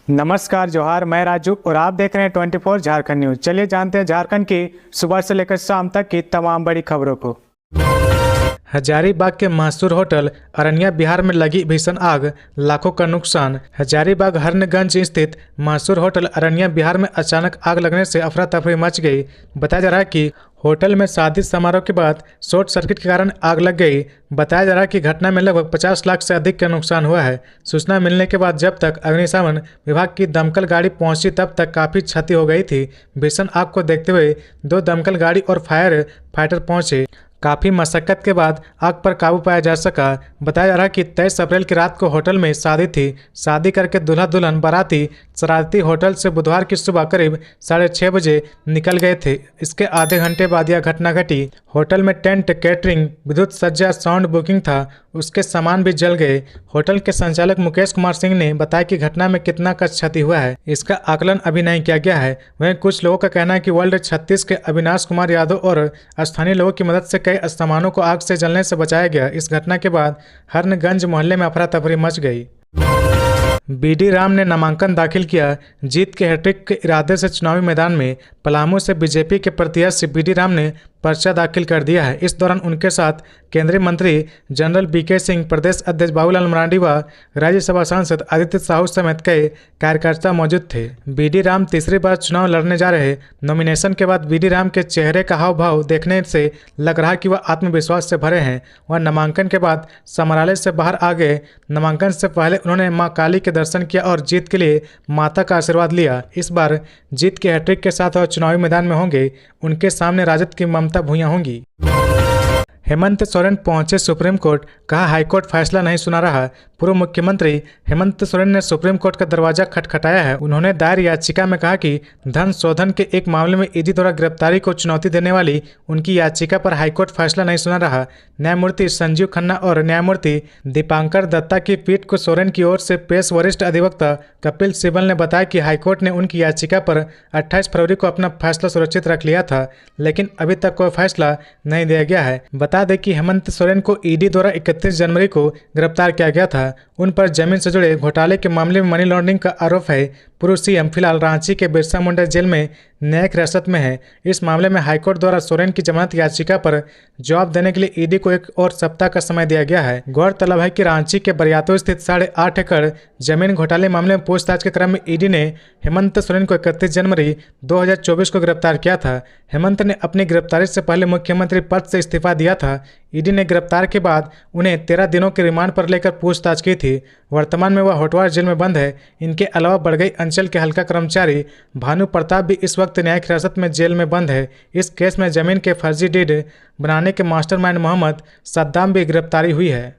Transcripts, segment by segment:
नमस्कार जोहार, मैं राजू और आप देख रहे हैं 24 झारखंड न्यूज। चलिए जानते हैं झारखंड की सुबह से लेकर शाम तक की तमाम बड़ी खबरों को। हजारीबाग के मशहूर होटल अरनिया बिहार में लगी भीषण आग, लाखों का नुकसान। हजारीबाग हरनगंज स्थित मशहूर होटल अरनिया बिहार में अचानक आग लगने से अफरा तफरी मच गई। बताया जा रहा है कि होटल में शादी समारोह के बाद शॉर्ट सर्किट के कारण आग लग गई। बताया जा रहा है कि घटना में लगभग 50 लाख से अधिक का नुकसान हुआ है। सूचना मिलने के बाद जब तक अग्निशमन विभाग की दमकल गाड़ी पहुंची तब तक काफ़ी क्षति हो गई थी। भीषण आग को देखते हुए 2 दमकल गाड़ी और फायर फाइटर पहुंचे। काफ़ी मशक्कत के बाद आग पर काबू पाया जा सका। बताया जा रहा है कि 23 अप्रैल की रात को होटल में शादी थी। शादी करके दूल्हा दुल्हन बाराती शरारती होटल से बुधवार की सुबह करीब 6:30 बजे निकल गए थे। इसके आधे घंटे बाद यह घटना घटी। होटल में टेंट, कैटरिंग, विद्युत सज्जा, साउंड बुकिंग था, उसके सामान भी जल गए। होटल के संचालक मुकेश कुमार सिंह ने बताया कि घटना में कितना का क्षति हुआ है इसका आकलन अभी नहीं किया गया है। वहीं कुछ लोगों का कहना है कि वर्ल्ड 36 के अविनाश कुमार यादव और स्थानीय लोगों की मदद से कई सामानों को आग से जलने से बचाया गया। इस घटना के बाद हरनगंज मोहल्ले में अफरा तफरी मच गई। बीडी राम ने नामांकन दाखिल किया। जीत के हैट्रिक के इरादे से चुनावी मैदान में पलामू से बीजेपी के प्रत्याशी बीडी राम ने पर्चा दाखिल कर दिया है। इस दौरान उनके साथ केंद्रीय मंत्री जनरल बीके सिंह, प्रदेश अध्यक्ष बाबूलाल मरांडी व राज्यसभा सांसद आदित्य साहू समेत कई कार्यकर्ता मौजूद थे। बीडी राम तीसरी बार चुनाव लड़ने जा रहे। नॉमिनेशन के बाद बीडी राम के चेहरे का हाव भाव देखने से लग रहा कि वह आत्मविश्वास से भरे हैं। वह नामांकन के बाद समरालय से बाहर आ गए। नामांकन से पहले उन्होंने मां काली के दर्शन किया और जीत के लिए माता का आशीर्वाद लिया। इस बार जीत के हैट्रिक के साथ वह चुनावी मैदान में होंगे। उनके सामने राजद की ममता भूया होंगी। हेमंत सोरेन पहुंचे सुप्रीम कोर्ट, कहा हाईकोर्ट फैसला नहीं सुना रहा। पूर्व मुख्यमंत्री हेमंत सोरेन ने सुप्रीम कोर्ट का दरवाजा खटखटाया है। उन्होंने दायर याचिका में कहा कि धन शोधन के एक मामले में ईडी द्वारा गिरफ्तारी को चुनौती देने वाली उनकी याचिका पर हाईकोर्ट फैसला नहीं सुना रहा। न्यायमूर्ति संजीव खन्ना और न्यायमूर्ति दीपांकर दत्ता की पीठ को सोरेन की ओर से पेश वरिष्ठ अधिवक्ता कपिल सिब्बल ने बताया कि हाईकोर्ट ने उनकी याचिका पर 28 फरवरी को अपना फैसला सुरक्षित रख लिया था, लेकिन अभी तक कोई फैसला नहीं दिया गया है। बता दें कि हेमंत सोरेन को ईडी द्वारा 31 जनवरी को गिरफ्तार किया गया था। उन पर जमीन से जुड़े घोटाले के मामले में मनी लॉन्ड्रिंग का आरोप है। पूर्व सीएम फिलहाल रांची के बिरसा मुंडा जेल में न्यायिक हिरासत में है। इस मामले में हाईकोर्ट द्वारा सोरेन की जमानत याचिका पर जवाब देने के लिए ईडी को 1 और सप्ताह का समय दिया गया है। गौरतलब है कि रांची के बरियातो स्थित 8.5 एकड़ जमीन घोटाले मामले में पूछताछ के क्रम में ईडी ने हेमंत सोरेन को 31 जनवरी 2024 को गिरफ्तार किया था। हेमंत ने अपनी गिरफ्तारी से पहले मुख्यमंत्री पद से इस्तीफा दिया था। ईडी ने गिरफ्तार के बाद उन्हें 13 दिनों के रिमांड पर लेकर पूछताछ की थी। वर्तमान में वह होटवार जेल में बंद है। इनके अलावा बड़गई अंचल के हल्का कर्मचारी भानु प्रताप भी इस वक्त न्यायिक हिरासत में जेल में बंद है। इस केस में जमीन के फर्जी डीड बनाने के मास्टरमाइंड मोहम्मद सद्दाम भी गिरफ्तारी हुई है।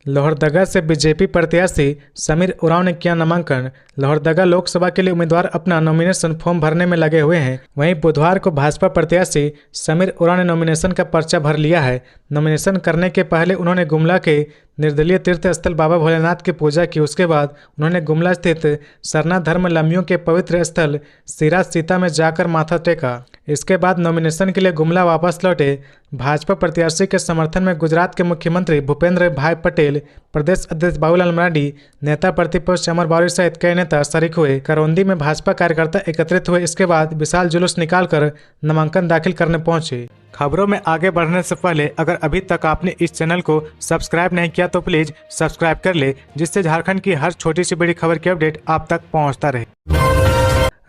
लोहरदगा से बीजेपी प्रत्याशी समीर उरांव ने किया नामांकन। लोहरदगा लोकसभा के लिए उम्मीदवार अपना नॉमिनेशन फॉर्म भरने में लगे हुए हैं। वहीं बुधवार को भाजपा प्रत्याशी समीर उरांव ने नॉमिनेशन का पर्चा भर लिया है। नॉमिनेशन करने के पहले उन्होंने गुमला के निर्दलीय तीर्थ स्थल बाबा भोलेनाथ की पूजा की। उसके बाद उन्होंने गुमला स्थित सरना धर्मावलंबियों के पवित्र स्थल सिरा सीता में जाकर माथा टेका। इसके बाद नॉमिनेशन के लिए गुमला वापस लौटे। भाजपा प्रत्याशी के समर्थन में गुजरात के मुख्यमंत्री भूपेंद्र भाई पटेल, प्रदेश अध्यक्ष बाबूलाल मरांडी, नेता प्रतिपक्ष अमर बावरी सहित कई नेता शरीक हुए। करौंदी में भाजपा कार्यकर्ता एकत्रित हुए। इसके बाद विशाल जुलूस निकालकर नामांकन दाखिल करने पहुंचे। खबरों में आगे बढ़ने से पहले अगर अभी तक आपने इस चैनल को सब्सक्राइब नहीं किया तो प्लीज सब्सक्राइब कर ले, जिससे झारखंड की हर छोटी सी बड़ी खबर की अपडेट आप तक पहुंचता रहे।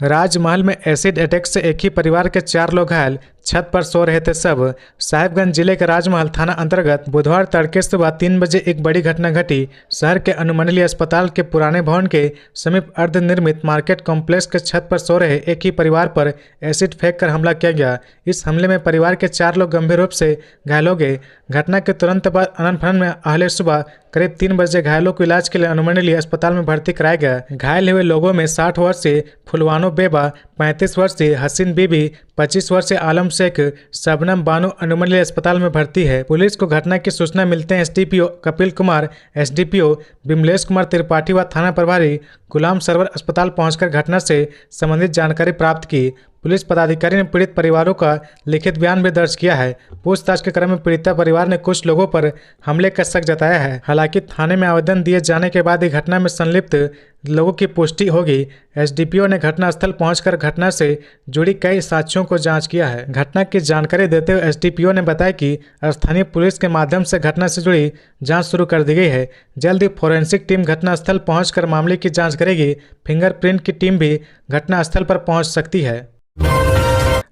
राजमहल में एसिड अटैक से एक ही परिवार के 4 लोग घायल, छत पर सो रहे थे सब। साहिबगंज जिले के राजमहल थाना अंतर्गत बुधवार तड़के सुबह 3 बजे एक बड़ी घटना घटी। शहर के अनुमंडलीय अस्पताल के पुराने भवन के समीप अर्धनिर्मित मार्केट कॉम्प्लेक्स के छत पर सो रहे एक ही परिवार पर एसिड फेंक कर हमला किया गया। इस हमले में परिवार के 4 लोग गंभीर रूप से घायल हो गए। घटना के तुरंत बाद अनंत फनन में अहले सुबह करीब 3 बजे घायलों को इलाज के लिए अनुमंडलीय अस्पताल में भर्ती कराया गया। घायल हुए लोगों में 60 वर्षीय फुलवानो बेबा, 35 वर्षीय हसीन बीबी, 25 वर्षीय आलम शेख, शबनम बानो अनुमंडलीय अस्पताल में भर्ती है। पुलिस को घटना की सूचना मिलते हैं एसडीपीओ कपिल कुमार, एसडीपीओ विमलेश कुमार त्रिपाठी व थाना प्रभारी गुलाम सरवर अस्पताल पहुंचकर घटना से संबंधित जानकारी प्राप्त की। पुलिस पदाधिकारी ने पीड़ित परिवारों का लिखित बयान भी दर्ज किया है। पूछताछ के क्रम में पीड़िता परिवार ने कुछ लोगों पर हमले का शक जताया है। हालांकि थाने में आवेदन दिए जाने के बाद ही घटना में संलिप्त लोगों की पुष्टि होगी। एसडीपीओ ने घटनास्थल पहुंचकर घटना से जुड़ी कई साक्ष्यों को जांच किया है। घटना की जानकारी देते हुए एसडीपीओ ने बताया कि स्थानीय पुलिस के माध्यम से घटना से जुड़ी जांच शुरू कर दी गई है। जल्द ही फोरेंसिक टीम घटनास्थल पहुंचकर मामले की जांच करेगी। फिंगरप्रिंट की टीम भी घटनास्थल पर पहुंच सकती है।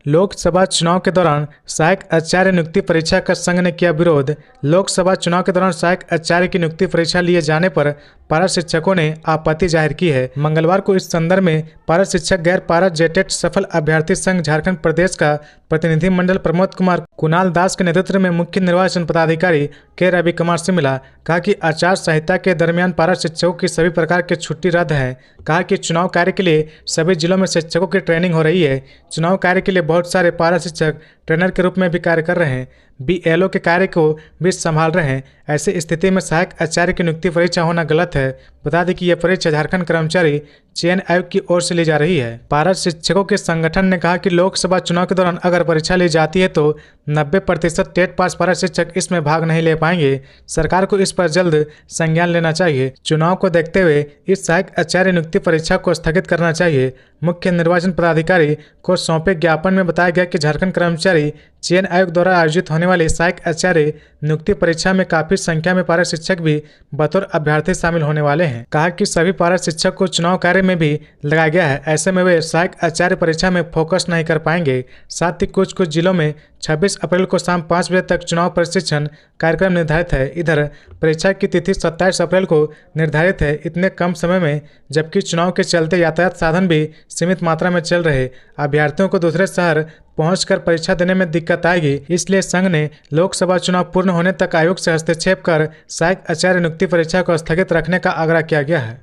लोकसभा चुनाव के दौरान सहायक आचार्य नियुक्ति परीक्षा का संघ ने किया विरोध। लोकसभा चुनाव के दौरान सहायक आचार्य की नियुक्ति परीक्षा लिए जाने पर पारा शिक्षकों ने आपत्ति जाहिर की है। मंगलवार को इस संदर्भ में पारा शिक्षक गैर पारा जेटेट सफल अभ्यर्थी संघ झारखंड प्रदेश का प्रतिनिधिमंडल प्रमोद कुमार कुणाल दास के नेतृत्व में मुख्य निर्वाचन पदाधिकारी के रवि कुमार से मिला। कहा कि आचार संहिता के दरमियान पारा शिक्षकों की सभी प्रकार की छुट्टी रद्द है। कहा कि चुनाव कार्य के लिए सभी जिलों में शिक्षकों की ट्रेनिंग हो रही है। चुनाव कार्य के लिए बहुत सारे पारा शिक्षक ट्रेनर के रूप में भी कार्य कर रहे हैं, बीएलओ के कार्य को भी संभाल रहे हैं। ऐसी स्थिति में सहायक आचार्य की नियुक्ति परीक्षा होना गलत है। बता दें कि यह परीक्षा झारखंड कर्मचारी चयन आयोग की ओर से ली जा रही है। पारा शिक्षकों के संगठन ने कहा कि लोकसभा चुनाव के दौरान अगर परीक्षा ली जाती है तो 90% टेट पास पारा शिक्षक इसमें भाग नहीं ले पाएंगे। सरकार को इस पर जल्द संज्ञान लेना चाहिए। चुनाव को देखते हुए इस सहायक आचार्य नियुक्ति परीक्षा को स्थगित करना चाहिए। मुख्य निर्वाचन पदाधिकारी को सौंपे ज्ञापन में बताया गया कि झारखंड कर्मचारी चयन आयोग द्वारा आयोजित होने वाली सहायक आचार्य नियुक्ति परीक्षा में काफी संख्या में पारा शिक्षक भी बतौर अभ्यर्थी शामिल होने वाले हैं। कहा कि सभी पारा शिक्षक को चुनाव कार्य में भी लगाया गया है। ऐसे में वे सहायक आचार्य परीक्षा में फोकस नहीं कर पाएंगे। साथ ही कुछ जिलों में 26 अप्रैल को शाम 5 बजे तक चुनाव प्रशिक्षण कार्यक्रम निर्धारित है। इधर परीक्षा की तिथि 27 अप्रैल को निर्धारित है। इतने कम समय में, जबकि चुनाव के चलते यातायात साधन भी सीमित मात्रा में चल रहे, अभ्यर्थियों को दूसरे शहर पहुंचकर परीक्षा देने में दिक्कत आएगी। इसलिए संघ ने लोकसभा चुनाव पूर्ण होने तक आयोग से हस्तक्षेप कर सहायक आचार्य नियुक्ति परीक्षा को स्थगित रखने का आग्रह किया गया है।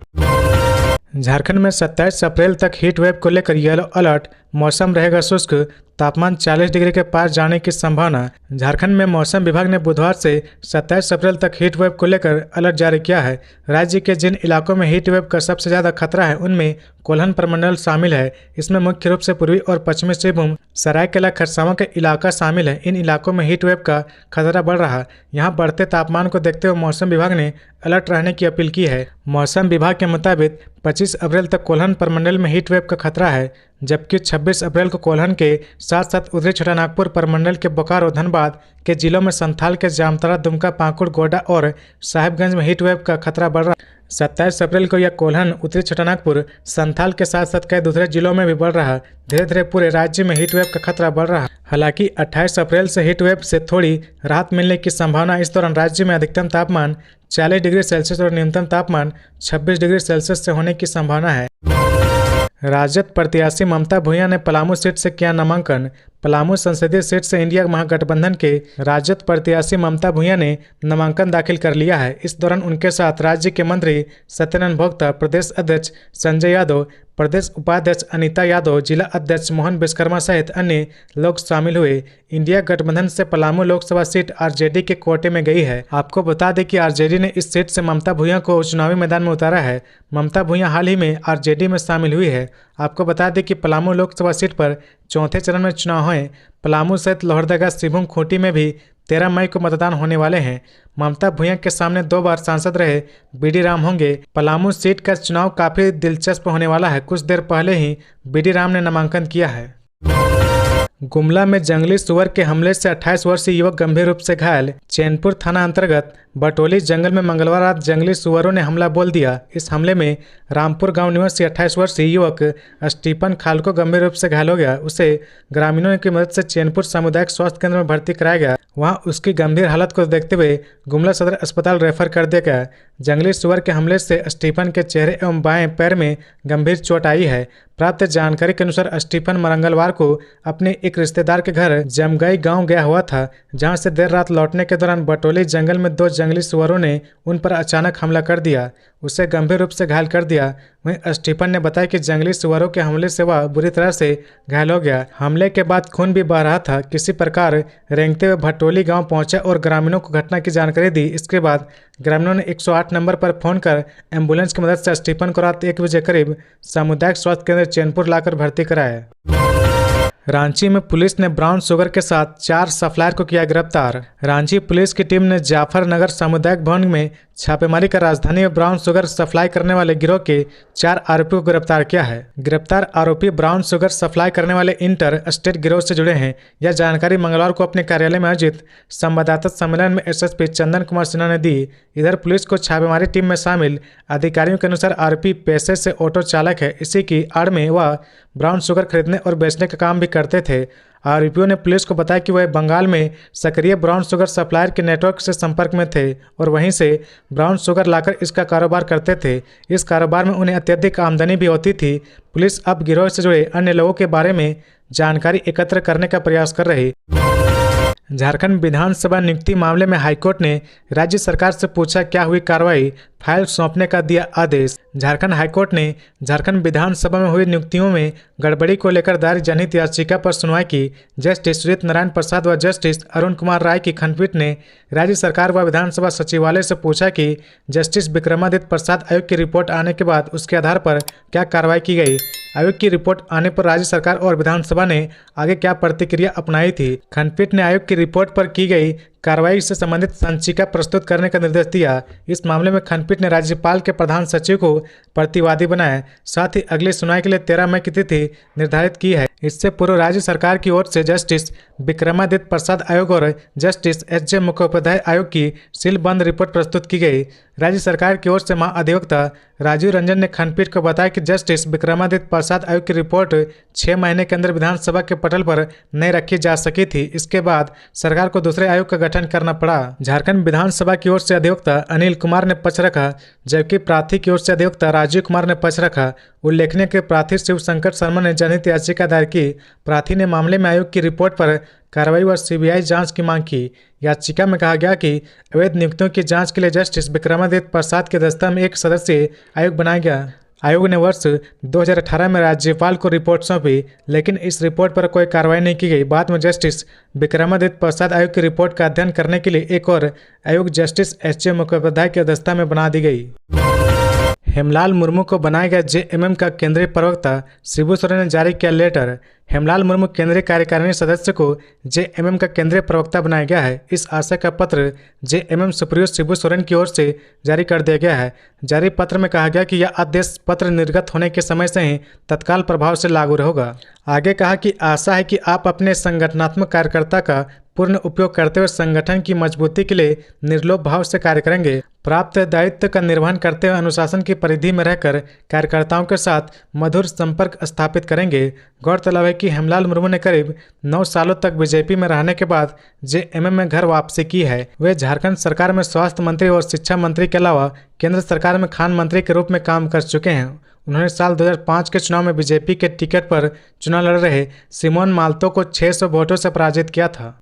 झारखंड में 27 अप्रैल तक हीट वेव को लेकर येलो अलर्ट। मौसम रहेगा शुष्क, तापमान 40 डिग्री के पार जाने की संभावना। झारखंड में मौसम विभाग ने बुधवार से 27 अप्रैल तक हीट वेव को लेकर अलर्ट जारी किया है। राज्य के जिन इलाकों में हीट वेव का सबसे ज्यादा खतरा है उनमें कोल्हन प्रमंडल शामिल है। इसमें मुख्य रूप से पूर्वी और पश्चिमी सिंहभूम, सरायकेला खरसावां के इलाका शामिल है। इन इलाकों में हीट वेव का खतरा बढ़ रहा है। यहाँ बढ़ते तापमान को देखते हुए मौसम विभाग ने अलर्ट रहने की अपील की है। मौसम विभाग के मुताबिक 25 अप्रैल तक कोल्हन प्रमंडल में हीट वेव का खतरा है, जबकि 26 अप्रैल को कोल्हन के साथ साथ उत्तरी छोटानागपुर प्रमंडल के बोकारो, धनबाद के जिलों में संथाल के जामताड़ा, दुमका, पाकुड़, गोड्डा और साहिबगंज में हीट वेव का खतरा बढ़ रहा है। 27 अप्रैल को यह कोल्हन, उत्तरी छोटानागपुर, संथाल के साथ साथ कई दूसरे जिलों में भी बढ़ रहा है। धीरे धीरे पूरे राज्य में हीट वेव का खतरा बढ़ रहा है। हालांकि 28 अप्रैल से हीट वेव से थोड़ी राहत मिलने की संभावना। इस दौरान राज्य में अधिकतम तापमान 40 डिग्री सेल्सियस और न्यूनतम तापमान 26 डिग्री सेल्सियस से होने की संभावना है। राजद प्रत्याशी ममता भूया ने पलामू सीट से किया नामांकन। पलामू संसदीय सीट से इंडिया महागठबंधन के राजद प्रत्याशी ममता भूया ने नामांकन दाखिल कर लिया है। इस दौरान उनके साथ राज्य के मंत्री सत्यानंद भोक्ता, प्रदेश अध्यक्ष संजय यादव, प्रदेश उपाध्यक्ष अनीता यादव, जिला अध्यक्ष मोहन विश्वकर्मा सहित अन्य लोग शामिल हुए। इंडिया गठबंधन से पलामू लोकसभा सीट आरजेडी के कोटे में गई है। आपको बता दें कि आरजेडी ने इस सीट से ममता भूया को चुनावी मैदान में उतारा है। ममता भूया हाल ही में आरजेडी में शामिल हुई है। आपको बता दें कि पलामू लोकसभा सीट पर चौथे चरण में चुनाव है। पलामू सहित लोहरदगा, सिंहभूम, खूंटी में भी 13 मई को मतदान होने वाले हैं। ममता भूया के सामने 2 बार सांसद रहे बीडी राम होंगे। पलामू सीट का चुनाव काफी दिलचस्प होने वाला है। कुछ देर पहले ही बीडी राम ने नामांकन किया है। गुमला में जंगली सुअर के हमले से 28 वर्षीय युवक गंभीर रूप से घायल। चैनपुर थाना अंतर्गत बटोली जंगल में मंगलवार रात जंगली सुअरों ने हमला बोल दिया। इस हमले में रामपुर गांव निवासी 28 वर्षीय युवक स्टीफन खालको गंभीर रूप से घायल हो गया। उसे ग्रामीणों की मदद से चैनपुर सामुदायिक स्वास्थ्य केंद्र में भर्ती कराया गया। वहां उसकी गंभीर हालत को देखते हुए गुमला सदर अस्पताल रेफर कर दिया गया। जंगली सुअर के हमले से स्टीफन के चेहरे एवं बाएं पैर में गंभीर चोट आई है। प्राप्त जानकारी के अनुसार स्टीफन मंगलवार को अपने एक रिश्तेदार के घर जमगाई गांव गया हुआ था, जहां से देर रात लौटने के दौरान बटोली जंगल में 2 जंगली सुअरों ने उन पर अचानक हमला कर दिया, उसे गंभीर रूप से घायल कर दिया। वहीं स्टीफन ने बताया कि जंगली सुअरों के हमले से वह बुरी तरह से घायल हो गया। हमले के बाद खून भी बह रहा था। किसी प्रकार रेंगते हुए भटोली गांव पहुंचा और ग्रामीणों को घटना की जानकारी दी। इसके बाद ग्रामीणों ने 108 नंबर पर फोन कर एम्बुलेंस की मदद से स्टीफन को रात 1 बजे करीब सामुदायिक स्वास्थ्य केंद्र चैनपुर लाकर भर्ती कराया। रांची में पुलिस ने ब्राउन शुगर के साथ 4 सप्लायर को किया गिरफ्तार। रांची पुलिस की टीम ने जाफर नगर सामुदायिक भवन में छापेमारी कर राजधानी में ब्राउन शुगर सप्लाई करने वाले गिरोह के 4 आरोपियों को गिरफ्तार किया है। गिरफ्तार आरोपी ब्राउन शुगर सप्लाई करने वाले इंटर स्टेट गिरोह से जुड़े हैं। यह जानकारी मंगलवार को अपने कार्यालय में आयोजित संवाददाता सम्मेलन में एसएसपी चंदन कुमार सिन्हा ने दी। इधर पुलिस को छापेमारी टीम में शामिल अधिकारियों के अनुसार आरोपी पेशे से ऑटो चालक है। इसी की आड़ में वह ब्राउन शुगर खरीदने और बेचने का काम भी करते थे। आरोपियों ने पुलिस को बताया कि वह बंगाल में सक्रिय ब्राउन शुगर सप्लायर के नेटवर्क से संपर्क में थे और वहीं से ब्राउन शुगर लाकर इसका कारोबार करते थे। इस कारोबार में उन्हें अत्यधिक आमदनी भी होती थी। पुलिस अब गिरोह से जुड़े अन्य लोगों के बारे में जानकारी एकत्र करने का प्रयास कर रही। झारखंड विधानसभा नियुक्ति मामले में हाईकोर्ट ने राज्य सरकार से पूछा क्या हुई कार्रवाई, फाइल सौंपने का दिया आदेश। झारखंड हाईकोर्ट ने झारखंड विधानसभा में हुई नियुक्तियों में गड़बड़ी को लेकर दायर जनहित याचिका पर सुनवाई की। जस्टिस सूर्य नारायण प्रसाद व जस्टिस अरुण कुमार राय की खंडपीठ ने राज्य सरकार व विधानसभा सचिवालय से पूछा कि जस्टिस विक्रमादित्य प्रसाद आयोग की रिपोर्ट आने के बाद उसके आधार पर क्या कार्रवाई की गई। आयोग की रिपोर्ट आने पर राज्य सरकार और विधानसभा ने आगे क्या प्रतिक्रिया अपनाई थी। खंडपीठ ने आयोग की रिपोर्ट पर की गई कार्रवाई से संबंधित संचिका प्रस्तुत करने का निर्देश दिया। इस मामले में खंडपीठ ने राज्यपाल के प्रधान सचिव को प्रतिवादी बनाया। साथ ही अगली सुनवाई के लिए 13 मई की तिथि निर्धारित की है। इससे पूर्व राज्य सरकार की ओर से जस्टिस विक्रमादित्य प्रसाद आयोग और जस्टिस एच.जे. मुखोपाध्याय आयोग की सीलबंद रिपोर्ट प्रस्तुत की गई। राज्य सरकार की ओर से महाधिवक्ता राजीव रंजन ने खंडपीठ को बताया कि जस्टिस विक्रमादित्य प्रसाद आयोग की रिपोर्ट 6 महीने के अंदर विधानसभा के पटल पर नहीं रखी जा सकी थी। इसके बाद सरकार को दूसरे आयोग का गठन करना पड़ा। झारखंड विधानसभा की ओर से अधिवक्ता अनिल कुमार ने पक्ष रखा, जबकि प्रार्थी की ओर से अधिवक्ता राजीव कुमार ने पक्ष रखा। उल्लेखनीय के प्रार्थी शिव शंकर शर्मा ने जनहित याचिका दायर की। प्रार्थी ने मामले में आयोग की रिपोर्ट पर कार्रवाई व सीबीआई जांच की मांग की। याचिका में कहा गया कि अवैध नियुक्तियों की जांच के लिए जस्टिस विक्रमादित्य प्रसाद की अध्यक्षता में एक सदस्यीय आयोग बनाया गया। आयोग ने वर्ष 2018 में राज्यपाल को रिपोर्ट सौंपी, लेकिन इस रिपोर्ट पर कोई कार्रवाई नहीं की गई। बाद में जस्टिस विक्रमादित्य प्रसाद आयोग की रिपोर्ट का अध्ययन करने के लिए एक और आयोग जस्टिस एच.जे. मुखोपाध्याय की अध्यक्षता में बना दी गई। हेमलाल मुर्मू को बनाया गया जेएमएम का केंद्रीय प्रवक्ता, शिबू सोरेन ने जारी किया लेटर। हेमलाल मुर्मू केंद्रीय कार्यकारिणी सदस्य को जेएमएम का केंद्रीय प्रवक्ता बनाया गया है। इस आशय का पत्र जेएमएम सुप्रीयो शिबू सोरेन की ओर से जारी कर दिया गया है। जारी पत्र में कहा गया कि यह आदेश पत्र निर्गत होने के समय से ही तत्काल प्रभाव से लागू होगा। आगे कहा कि आशा है कि आप अपने संगठनात्मक कार्यकर्ता का पूर्ण उपयोग करते हुए संगठन की मजबूती के लिए निर्लोभ भाव से कार्य करेंगे। प्राप्त दायित्व का निर्वहन करते हुए अनुशासन की परिधि में रहकर कार्यकर्ताओं के साथ मधुर संपर्क स्थापित करेंगे। गौरतलब है कि हेमलाल मुर्मू ने करीब 9 सालों तक बीजेपी में रहने के बाद जेएमएम में घर वापसी की है। वे झारखंड सरकार में स्वास्थ्य मंत्री और शिक्षा मंत्री के अलावा केंद्र सरकार में खान मंत्री के रूप में काम कर चुके हैं। उन्होंने साल 2005 के चुनाव में बीजेपी के टिकट पर चुनाव लड़ रहे सिमोन माल्तो को 600 वोटों से पराजित किया था।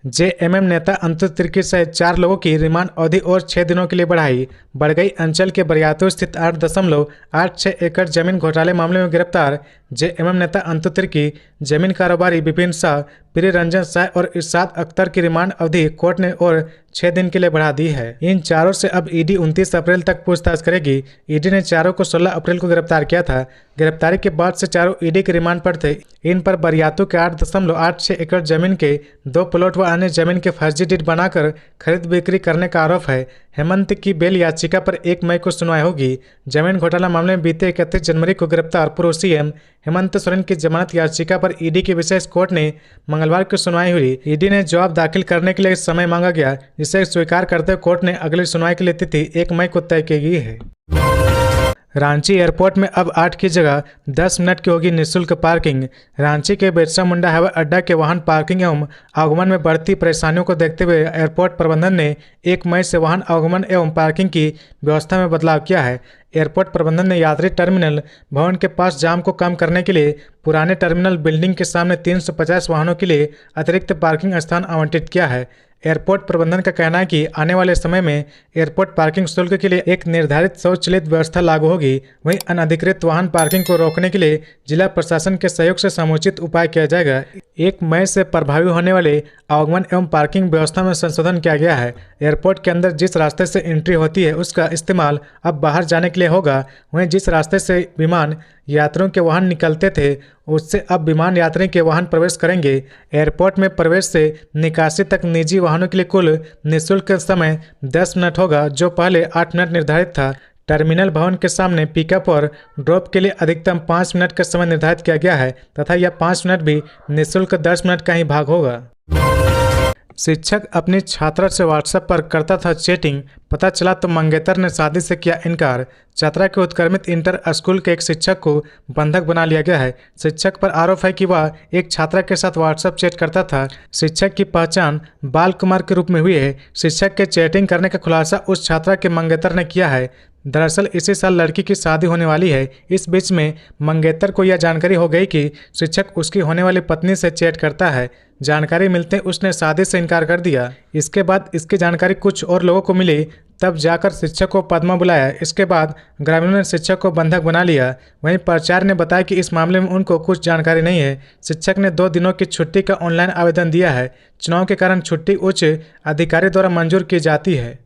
जेएमएम नेता अंतु तिर्की सहित 4 लोगों की रिमांड अवधि और 6 दिनों के लिए बढ़ाई। बड़गई अंचल के बरियातू स्थित 8.86 एकड़ जमीन घोटाले मामले में गिरफ्तार जेएमएम नेता अंतु तिर्की, जमीन कारोबारी विपिन शाह, प्रिय रंजन शाह और इरशाद अख्तर की रिमांड अवधि कोर्ट ने और 6 दिन के लिए बढ़ा दी है। इन चारों से अब ईडी 29 अप्रैल तक पूछताछ करेगी। ईडी ने चारों को 16 अप्रैल को गिरफ्तार किया था। गिरफ्तारी के बाद से चारों ईडी की रिमांड पर थे। इन पर बरियातू के 8.86 एकड़ जमीन के 2 प्लॉट व अन्य जमीन के फर्जी डीड बनाकर खरीद बिक्री करने का आरोप है। हेमंत की बेल याचिका पर 1 मई को सुनवाई होगी। जमीन घोटाला मामले में बीते 31 जनवरी को गिरफ्तार पूर्व सीएम हेमंत सोरेन की जमानत याचिका पर ईडी की विशेष कोर्ट ने मंगलवार को सुनवाई हुई। ईडी ने जवाब दाखिल करने के लिए समय मांगा गया, जिसे स्वीकार करते हुए कोर्ट ने अगली सुनवाई के लिए तिथि 1 मई को तय की गई है। रांची एयरपोर्ट में अब 8 की जगह 10 मिनट की होगी निःशुल्क पार्किंग। रांची के बिरसा मुंडा हवाई अड्डा के वाहन पार्किंग एवं आगमन में बढ़ती परेशानियों को देखते हुए एयरपोर्ट प्रबंधन ने 1 मई से वाहन आगमन एवं पार्किंग की व्यवस्था में बदलाव किया है। एयरपोर्ट प्रबंधन ने यात्री टर्मिनल भवन के पास जाम को कम करने के लिए पुराने टर्मिनल बिल्डिंग के सामने 350 वाहनों के लिए अतिरिक्त पार्किंग स्थान आवंटित किया है। एयरपोर्ट प्रबंधन का कहना है कि आने वाले समय में एयरपोर्ट पार्किंग शुल्क के लिए एक निर्धारित स्वचालित व्यवस्था लागू होगी। वहीं अनधिकृत वाहन पार्किंग को रोकने के लिए जिला प्रशासन के सहयोग से समुचित उपाय किया जाएगा। 1 मई से प्रभावी होने वाले आगमन एवं पार्किंग व्यवस्था में संशोधन किया गया है। एयरपोर्ट के अंदर जिस रास्ते से एंट्री होती है उसका इस्तेमाल अब बाहर जाने के लिए होगा। वहीं जिस रास्ते से विमान यात्रियों के वाहन निकलते थे उससे अब विमान यात्री के वाहन प्रवेश करेंगे। एयरपोर्ट में प्रवेश से निकासी तक निजी वाहनों के लिए कुल निःशुल्क समय 10 मिनट होगा, जो पहले 8 मिनट निर्धारित था। टर्मिनल भवन के सामने पिकअप और ड्रॉप के लिए अधिकतम 5 मिनट का समय निर्धारित किया गया है तथा यह 5 मिनट भी निःशुल्क 10 मिनट का ही भाग होगा। शिक्षक अपनी छात्रा से व्हाट्सएप पर करता था चैटिंग, पता चला तो मंगेतर ने शादी से किया इनकार। छात्रा के उत्क्रमित इंटर स्कूल के एक शिक्षक को बंधक बना लिया गया है। शिक्षक पर आरोप है कि वह एक छात्रा के साथ व्हाट्सएप चैट करता था। शिक्षक की पहचान बाल कुमार के रूप में हुई है। शिक्षक के चैटिंग करने का खुलासा उस छात्रा के मंगेतर ने किया है। दरअसल इसी साल लड़की की शादी होने वाली है। इस बीच में मंगेतर को यह जानकारी हो गई कि शिक्षक उसकी होने वाली पत्नी से चैट करता है। जानकारी मिलते उसने शादी से इनकार कर दिया। इसके बाद इसकी जानकारी कुछ और लोगों को मिली, तब जाकर शिक्षक को पद्मा बुलाया। इसके बाद ग्रामीणों ने शिक्षक को बंधक बना लिया। वहीं प्राचार्य ने बताया कि इस मामले में उनको कुछ जानकारी नहीं है। शिक्षक ने 2 दिनों की छुट्टी का ऑनलाइन आवेदन दिया है। चुनाव के कारण छुट्टी उच्च अधिकारी द्वारा मंजूर की जाती है।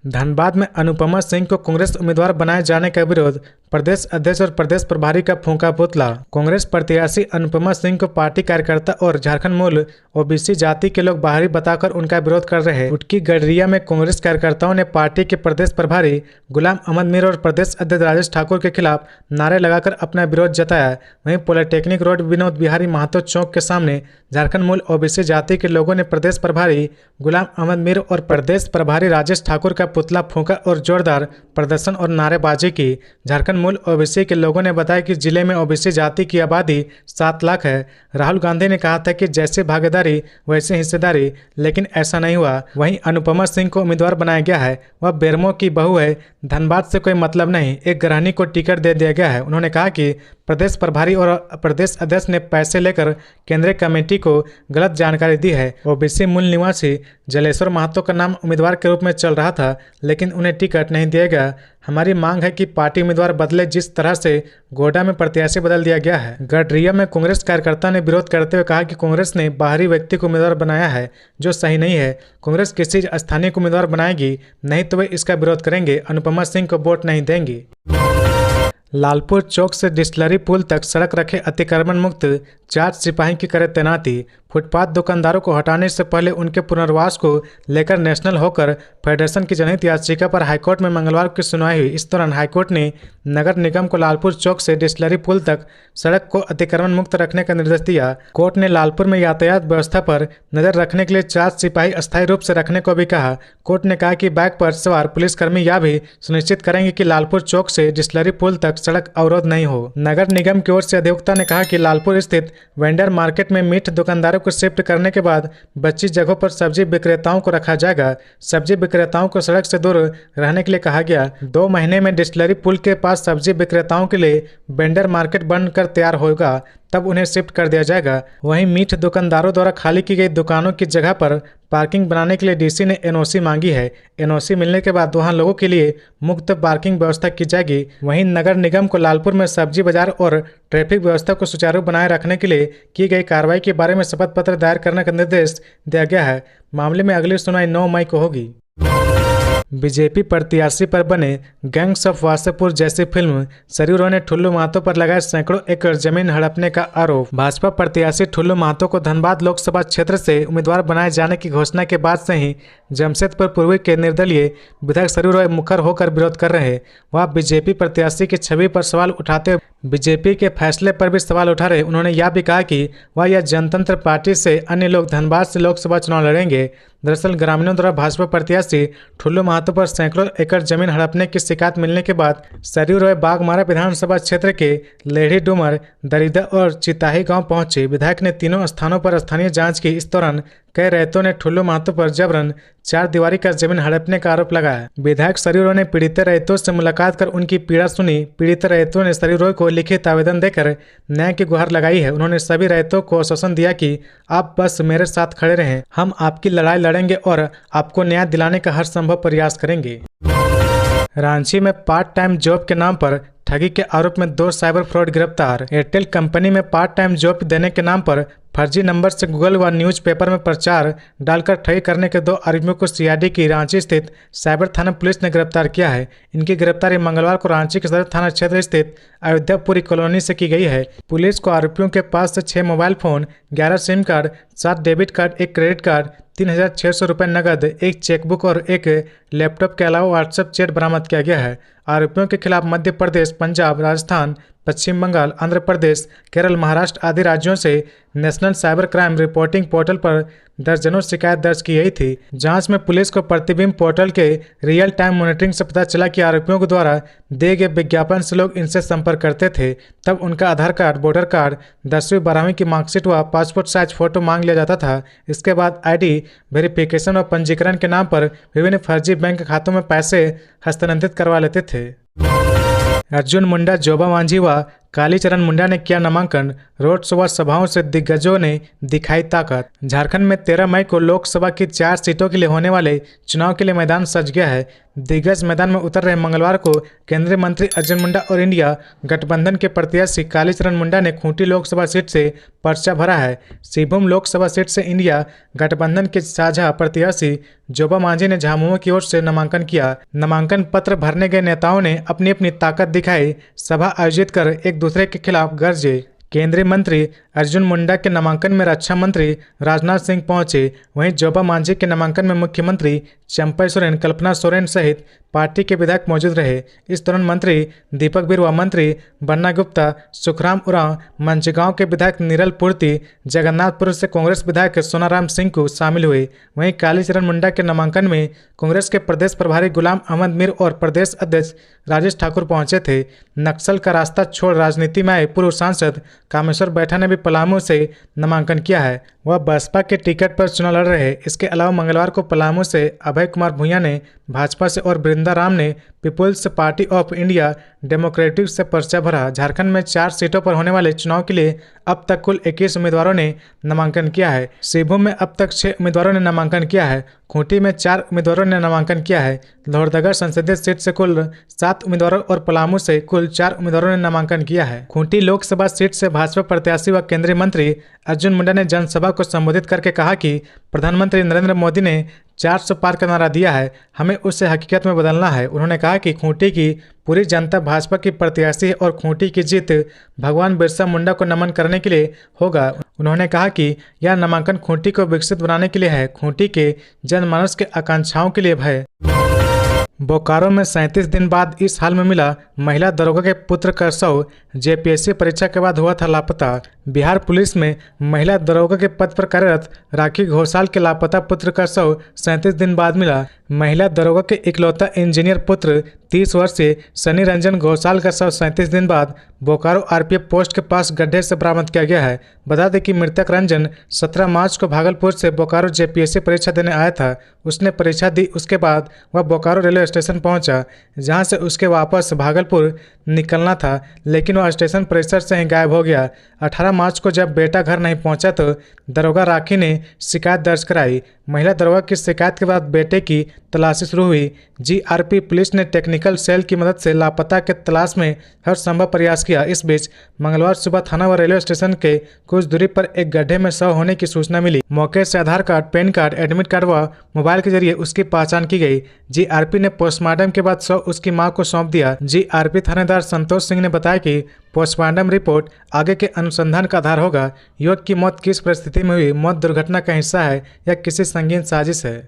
धनबाद में अनुपमा सिंह को कांग्रेस उम्मीदवार बनाए जाने का विरोध, प्रदेश अध्यक्ष और प्रदेश प्रभारी का फूंका पुतला। कांग्रेस प्रत्याशी अनुपमा सिंह को पार्टी कार्यकर्ता और झारखंड मूल ओबीसी जाति के लोग बाहरी बताकर उनका विरोध कर रहे हैं। उटकी गडरिया में कांग्रेस कार्यकर्ताओं ने पार्टी के प्रदेश प्रभारी गुलाम अहमद मीर और प्रदेश अध्यक्ष राजेश ठाकुर के खिलाफ नारे लगाकर अपना विरोध जताया। वहीं पॉलिटेक्निक रोड विनोद बिहारी महतो चौक के सामने झारखंड मूल ओबीसी जाति के लोगों ने प्रदेश प्रभारी गुलाम अहमद मीर और प्रदेश प्रभारी राजेश ठाकुर का पुतला फूंका और जोरदार प्रदर्शन और नारेबाजी की। झारखंड मूल ओबीसी के लोगों ने बताया कि जिले में ओबीसी जाति की आबादी 7 लाख है। राहुल गांधी ने कहा था कि जैसे भागीदारी वैसे हिस्सेदारी, लेकिन ऐसा नहीं हुआ। वहीं अनुपमा सिंह को उम्मीदवार बनाया गया है। वह बेरमो की बहू है, धनबाद से कोई मतलब नहीं, एक गृहिणी को टिकट दे दिया गया है। उन्होंने कहा कि प्रदेश प्रभारी और प्रदेश अध्यक्ष ने पैसे लेकर केंद्रीय कमेटी को गलत जानकारी दी है। ओबीसी मूल निवासी जलेश्वर महतो का नाम उम्मीदवार के रूप में चल रहा था, लेकिन उन्हें टिकट नहीं दिया गया। हमारी मांग है कि पार्टी उम्मीदवार बदले, जिस तरह से गोड्डा में प्रत्याशी बदल दिया गया है। गडरिया में कांग्रेस कार्यकर्ता ने विरोध करते हुए कहा कि कांग्रेस ने बाहरी व्यक्ति को उम्मीदवार बनाया है, जो सही नहीं है। कांग्रेस किसी स्थानीय को उम्मीदवार बनाएगी, नहीं तो वे इसका विरोध करेंगे। अनुपमा सिंह को वोट नहीं देंगी। लालपुर चौक से डिस्टिलरी पुल तक सड़क रखे अतिक्रमण मुक्त 4 सिपाही की करे तैनाती। फुटपाथ दुकानदारों को हटाने से पहले उनके पुनर्वास को लेकर नेशनल हॉकर फेडरेशन की जनहित याचिका पर हाईकोर्ट में मंगलवार की सुनवाई हुई। इस दौरान हाईकोर्ट ने नगर निगम को लालपुर चौक से डिस्टिलरी पुल तक सड़क को अतिक्रमण मुक्त रखने का निर्देश दिया। कोर्ट ने लालपुर में यातायात व्यवस्था पर नजर रखने के लिए 4 सिपाही अस्थायी रूप से रखने को भी कहा। कोर्ट ने कहा कि बाइक पर सवार पुलिसकर्मी यह भी सुनिश्चित करेंगे कि लालपुर चौक से डिस्टिलरी पुल तक सड़क अवरोध नहीं हो। नगर निगम की ओर से अधिवक्ता ने कहा कि लालपुर स्थित वेंडर मार्केट में मीट दुकानदारों को शिफ्ट करने के बाद बची जगहों पर सब्जी विक्रेताओं को रखा जाएगा। सब्जी विक्रेताओं को सड़क से दूर रहने के लिए कहा गया। 2 महीने में डिस्टिलरी पुल के पास सब्जी विक्रेताओं के लिए वेंडर मार्केट बनकर तैयार होगा, तब उन्हें शिफ्ट कर दिया जाएगा। वहीं मीट दुकानदारों द्वारा खाली की गई दुकानों की जगह पर पार्किंग बनाने के लिए डीसी ने एनओसी मांगी है। एनओसी मिलने के बाद वहां लोगों के लिए मुक्त पार्किंग व्यवस्था की जाएगी। वहीं नगर निगम को लालपुर में सब्जी बाजार और ट्रैफिक व्यवस्था को सुचारू बनाए रखने के लिए की गई कार्रवाई के बारे में शपथ पत्र दायर करने का निर्देश दिया गया है। मामले में अगली सुनवाई 9 मई को होगी। बीजेपी प्रत्याशी पर बने गैंग्स ऑफ वासेपुर जैसी फिल्म, सरयू रॉय ने ठुल्लू महतो पर लगाए सैकड़ों एकड़ जमीन हड़पने का आरोप। भाजपा प्रत्याशी ठुल्लू महतो को धनबाद लोकसभा क्षेत्र से उम्मीदवार बनाए जाने की घोषणा के बाद से ही जमशेदपुर पूर्वी के निर्दलीय विधायक सरयू रॉय मुखर होकर विरोध कर रहे हैं। वह बीजेपी प्रत्याशी की छवि पर सवाल उठाते हुए बीजेपी के फैसले पर भी सवाल उठा रहे। उन्होंने यह भी कहा कि वह यह जनतंत्र पार्टी से अन्य लोग धनबाद से लोकसभा चुनाव लड़ेंगे। दरअसल ग्रामीणों द्वारा भाजपा प्रत्याशी ठुल्लू महतो पर सैकड़ों एकड़ जमीन हड़पने की शिकायत मिलने के बाद सरयू रॉय बाघमारा विधानसभा क्षेत्र के लेढ़ी डूमर, दरिदा और चिताही गांव पहुंचे। विधायक ने तीनों स्थानों पर स्थानीय जांच की। इस दौरान कई रैयतों ने ठुल्लू महतो पर जबरन 4 दीवारी का जमीन हड़पने का आरोप लगाया। विधायक सरयू रॉय ने पीड़ित रैयतों से मुलाकात कर उनकी पीड़ा सुनी। पीड़ित रैयतों ने सरयू रॉय को लिखित आवेदन देकर न्याय की गुहार लगाई है। उन्होंने सभी रैयतों को आश्वासन दिया कि आप बस मेरे साथ खड़े रहें, हम आपकी लड़ाई लड़ेंगे और आपको न्याय दिलाने का हर संभव प्रयास करेंगे। रांची में पार्ट टाइम जॉब के नाम पर ठगी के आरोप में 2 साइबर फ्रॉड गिरफ्तार। एयरटेल कंपनी में पार्ट टाइम जॉब देने के नाम पर फर्जी नंबर से गूगल व न्यूज़पेपर में प्रचार डालकर ठगी करने के 2 आरोपियों को सीआईडी की रांची स्थित साइबर थाना पुलिस ने गिरफ्तार किया है। इनकी गिरफ्तारी मंगलवार को रांची के सदर थाना क्षेत्र स्थित अयोध्यापुरी कॉलोनी से की गई है। पुलिस को आरोपियों के पास से 6 mobile phone, 11 SIM card, 7 debit card, 1 credit card, 3,600 रुपये नकद, 1 चेकबुक और 1 लैपटॉप के अलावा व्हाट्सएप चैट बरामद किया गया है। आरोपियों के खिलाफ मध्य प्रदेश, पंजाब, राजस्थान, पश्चिम बंगाल, आंध्र प्रदेश, केरल, महाराष्ट्र आदि राज्यों से national cyber crime reporting portal पर दर्जनों शिकायत दर्ज की गई थी। जांच में पुलिस को प्रतिबिंब पोर्टल के रियल टाइम मॉनिटरिंग से पता चला कि आरोपियों के द्वारा दिए गए विज्ञापन से लोग इनसे संपर्क करते थे। तब उनका आधार कार्ड, वोटर कार्ड, 10वीं 12वीं की मार्कशीट व पासपोर्ट साइज फोटो मांग लिया जाता था। इसके बाद आईडी वेरिफिकेशन और पंजीकरण के नाम पर विभिन्न फर्जी बैंक खातों में पैसे हस्तांतरित करवा लेते थे। अर्जुन मुंडा, जोबा मांझी व कालीचरण मुंडा ने किया नामांकन। रोड शो व सभाओं से दिग्गजों ने दिखाई ताकत। झारखंड में 13 मई को लोकसभा की 4 सीटों के लिए होने वाले चुनाव के लिए मैदान सज गया है। दिग्गज मैदान में उतर रहे मंगलवार को केंद्रीय मंत्री अर्जुन मुंडा और इंडिया गठबंधन के प्रत्याशी कालीचरण मुंडा ने खूंटी लोकसभा सीट से पर्चा भरा है। सिंहभूम लोकसभा सीट से इंडिया गठबंधन के साझा प्रत्याशी जोबा मांझी ने झामुमो की ओर से नामांकन किया। नामांकन पत्र भरने गए नेताओं ने अपनी अपनी ताकत दिखाई, सभा आयोजित कर एक दूसरे के खिलाफ गरजे। केंद्रीय मंत्री अर्जुन मुंडा के नामांकन में रक्षा मंत्री राजनाथ सिंह पहुंचे। वहीं जोबा मांझी के नामांकन में मुख्यमंत्री चंपई सोरेन, कल्पना सोरेन सहित पार्टी के विधायक मौजूद रहे। इस दौरान मंत्री दीपक बिरुआ, मंत्री बन्ना गुप्ता, सुखराम उरांव, मंझगांव के विधायक नीरल पूर्ति, जगन्नाथपुर से कांग्रेस विधायक सोनाराम सिंह को शामिल हुए। वहीं कालीचरण मुंडा के नामांकन में कांग्रेस के प्रदेश प्रभारी गुलाम अहमद मीर और प्रदेश अध्यक्ष राजेश ठाकुर पहुंचे थे। नक्सल का रास्ता छोड़ राजनीति में आए पूर्व सांसद कामेश्वर बैठा ने भी पलामू से नामांकन किया है। वह बसपा के टिकट पर चुनाव लड़ रहे। इसके अलावा मंगलवार को पलामू से अभय कुमार भूंया ने भाजपा से और वृंदा राम ने people's party of India democratic से पर्चा भरा। झारखंड में 4 सीटों पर होने वाले चुनाव के लिए अब तक कुल 21 उम्मीदवारों ने नामांकन किया है। सिंहभूम में अब तक 6 उम्मीदवारों ने नामांकन किया है। खूंटी में 4 उम्मीदवारों ने नामांकन किया है। लोहरदगा संसदीय सीट से कुल 7 उम्मीदवारों और पलामू से कुल 4 उम्मीदवारों ने नामांकन किया है। खूंटी लोकसभा सीट से भाजपा प्रत्याशी व केंद्रीय मंत्री अर्जुन मुंडा ने जनसभा को संबोधित करके कहा कि प्रधानमंत्री नरेंद्र मोदी ने 400 पार का नारा दिया है, हमें उसे हकीकत में बदलना है। उन्होंने कहा कि खूंटी की पूरी जनता भाजपा की प्रत्याशी है और खूंटी की जीत भगवान बिरसा मुंडा को नमन करने के लिए होगा। उन्होंने कहा कि यह नामांकन खूंटी को विकसित बनाने के लिए है, खूंटी के जनमानस के आकांक्षाओं के लिए है। बोकारो में 37 दिन बाद इस हाल में मिला महिला दरोगा के पुत्र का शव। जेपीएससी परीक्षा के बाद हुआ था लापता। बिहार पुलिस में महिला दरोगा के पद पर कार्यरत राखी घोषाल के लापता पुत्र का शव 37 दिन बाद मिला। महिला दरोगा के इकलौता इंजीनियर पुत्र 30 वर्षीय सनी रंजन घोषाल का शव 37 दिन बाद बोकारो आरपीएफ पोस्ट के पास गड्ढे से बरामद किया गया है। बता दें कि मृतक रंजन 17 मार्च को भागलपुर से बोकारो जेपीएससी परीक्षा देने आया था। उसने परीक्षा दी, उसके बाद वह बोकारो रेलवे स्टेशन पहुंचा, जहां से उसके वापस भागलपुर निकलना था, लेकिन वह स्टेशन परिसर से ही गायब हो गया। 18 मार्च को जब बेटा घर नहीं पहुंचा तो दरोगा राखी ने शिकायत दर्ज कराई। महिला दरोगा की शिकायत के बाद बेटे की तलाशी शुरू हुई। जीआरपी पुलिस ने टेक्निकल सेल की मदद से लापता के तलाश में हर संभव प्रयास किया। इस बीच मंगलवार सुबह थाना व रेलवे स्टेशन के कुछ दूरी पर एक गड्ढे में शव होने की सूचना मिली। मौके से Aadhaar card, PAN card, admit card व मोबाइल के जरिए उसकी पहचान की गई। जीआरपी ने पोस्टमार्टम के बाद शव उसकी मां को सौंप दिया। जीआरपी थानेदार संतोष सिंह ने बताया कि पोस्टमार्टम रिपोर्ट आगे के अनुसंधान का आधार होगा। युवक की मौत किस परिस्थिति में हुई, मौत दुर्घटना का हिस्सा है या किसी संगीन साजिश है।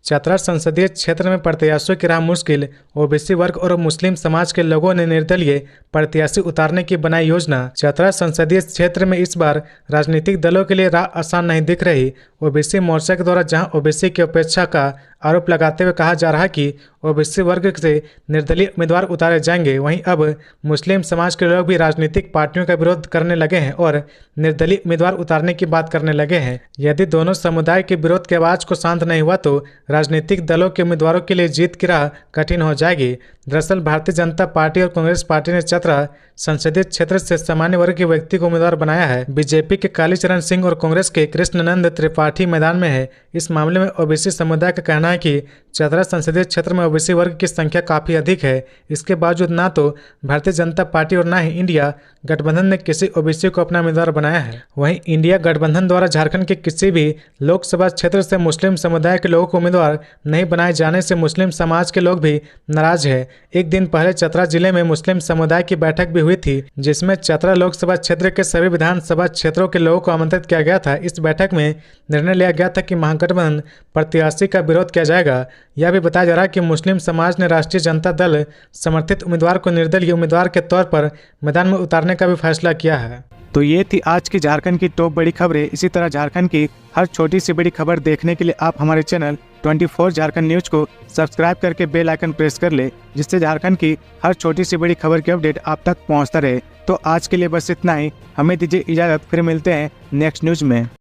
चतरा संसदीय क्षेत्र में प्रत्याशियों की राह मुश्किल। ओबीसी वर्ग और मुस्लिम समाज के लोगों ने निर्दलीय प्रत्याशी उतारने की बनाई योजना। चतरा संसदीय क्षेत्र में इस बार राजनीतिक दलों के लिए राह आसान नहीं दिख रही। ओबीसी मोर्चा के द्वारा जहां ओबीसी की उपेक्षा का आरोप लगाते हुए कहा जा रहा है कि ओबीसी वर्ग से निर्दलीय उम्मीदवार उतारे जाएंगे, वहीं अब मुस्लिम समाज के लोग भी राजनीतिक पार्टियों का विरोध करने लगे हैं और निर्दलीय उम्मीदवार उतारने की बात करने लगे हैं। यदि दोनों समुदाय के विरोध की आवाज को शांत नहीं हुआ तो राजनीतिक दलों के उम्मीदवारों के लिए जीत की राह कठिन हो जाएगी। दरअसल भारतीय जनता पार्टी और कांग्रेस पार्टी ने चतरा संसदीय क्षेत्र से सामान्य वर्ग के व्यक्ति को उम्मीदवार बनाया है। बीजेपी के कालीचरण सिंह और कांग्रेस के कृष्णनंद त्रिपाठी पार्टी मैदान में है। इस मामले में ओबीसी समुदाय का कहना है कि चतरा संसदीय क्षेत्र में ओबीसी वर्ग की संख्या काफ़ी अधिक है। इसके बावजूद ना तो भारतीय जनता पार्टी और ना ही इंडिया गठबंधन ने किसी ओबीसी को अपना उम्मीदवार बनाया है। वहीं इंडिया गठबंधन द्वारा झारखंड के किसी भी लोकसभा क्षेत्र से मुस्लिम समुदाय के लोगों को उम्मीदवार नहीं बनाए जाने से मुस्लिम समाज के लोग भी नाराज है। एक दिन पहले चतरा जिले में मुस्लिम समुदाय की बैठक भी हुई थी, जिसमें चतरा लोकसभा क्षेत्र के सभी विधानसभा क्षेत्रों के लोगों को आमंत्रित किया गया था। इस बैठक में निर्णय लिया गया था कि महागठबंधन प्रत्याशी का विरोध किया जाएगा। यह भी बताया जा रहा है कि मुस्लिम समाज ने राष्ट्रीय जनता दल समर्थित उम्मीदवार को निर्दलीय उम्मीदवार के तौर पर मैदान में उतारने का भी फैसला किया है। तो ये थी आज की झारखंड की टॉप बड़ी खबरें। इसी तरह झारखंड की हर छोटी सी बड़ी खबर देखने के लिए आप हमारे चैनल 24 झारखंड न्यूज को सब्सक्राइब करके बेल आइकन प्रेस कर ले, जिससे झारखंड की हर छोटी सी बड़ी खबर की अपडेट आप तक पहुंचता रहे। तो आज के लिए बस इतना ही, हमें दीजिए इजाजत, फिर मिलते हैं नेक्स्ट न्यूज में।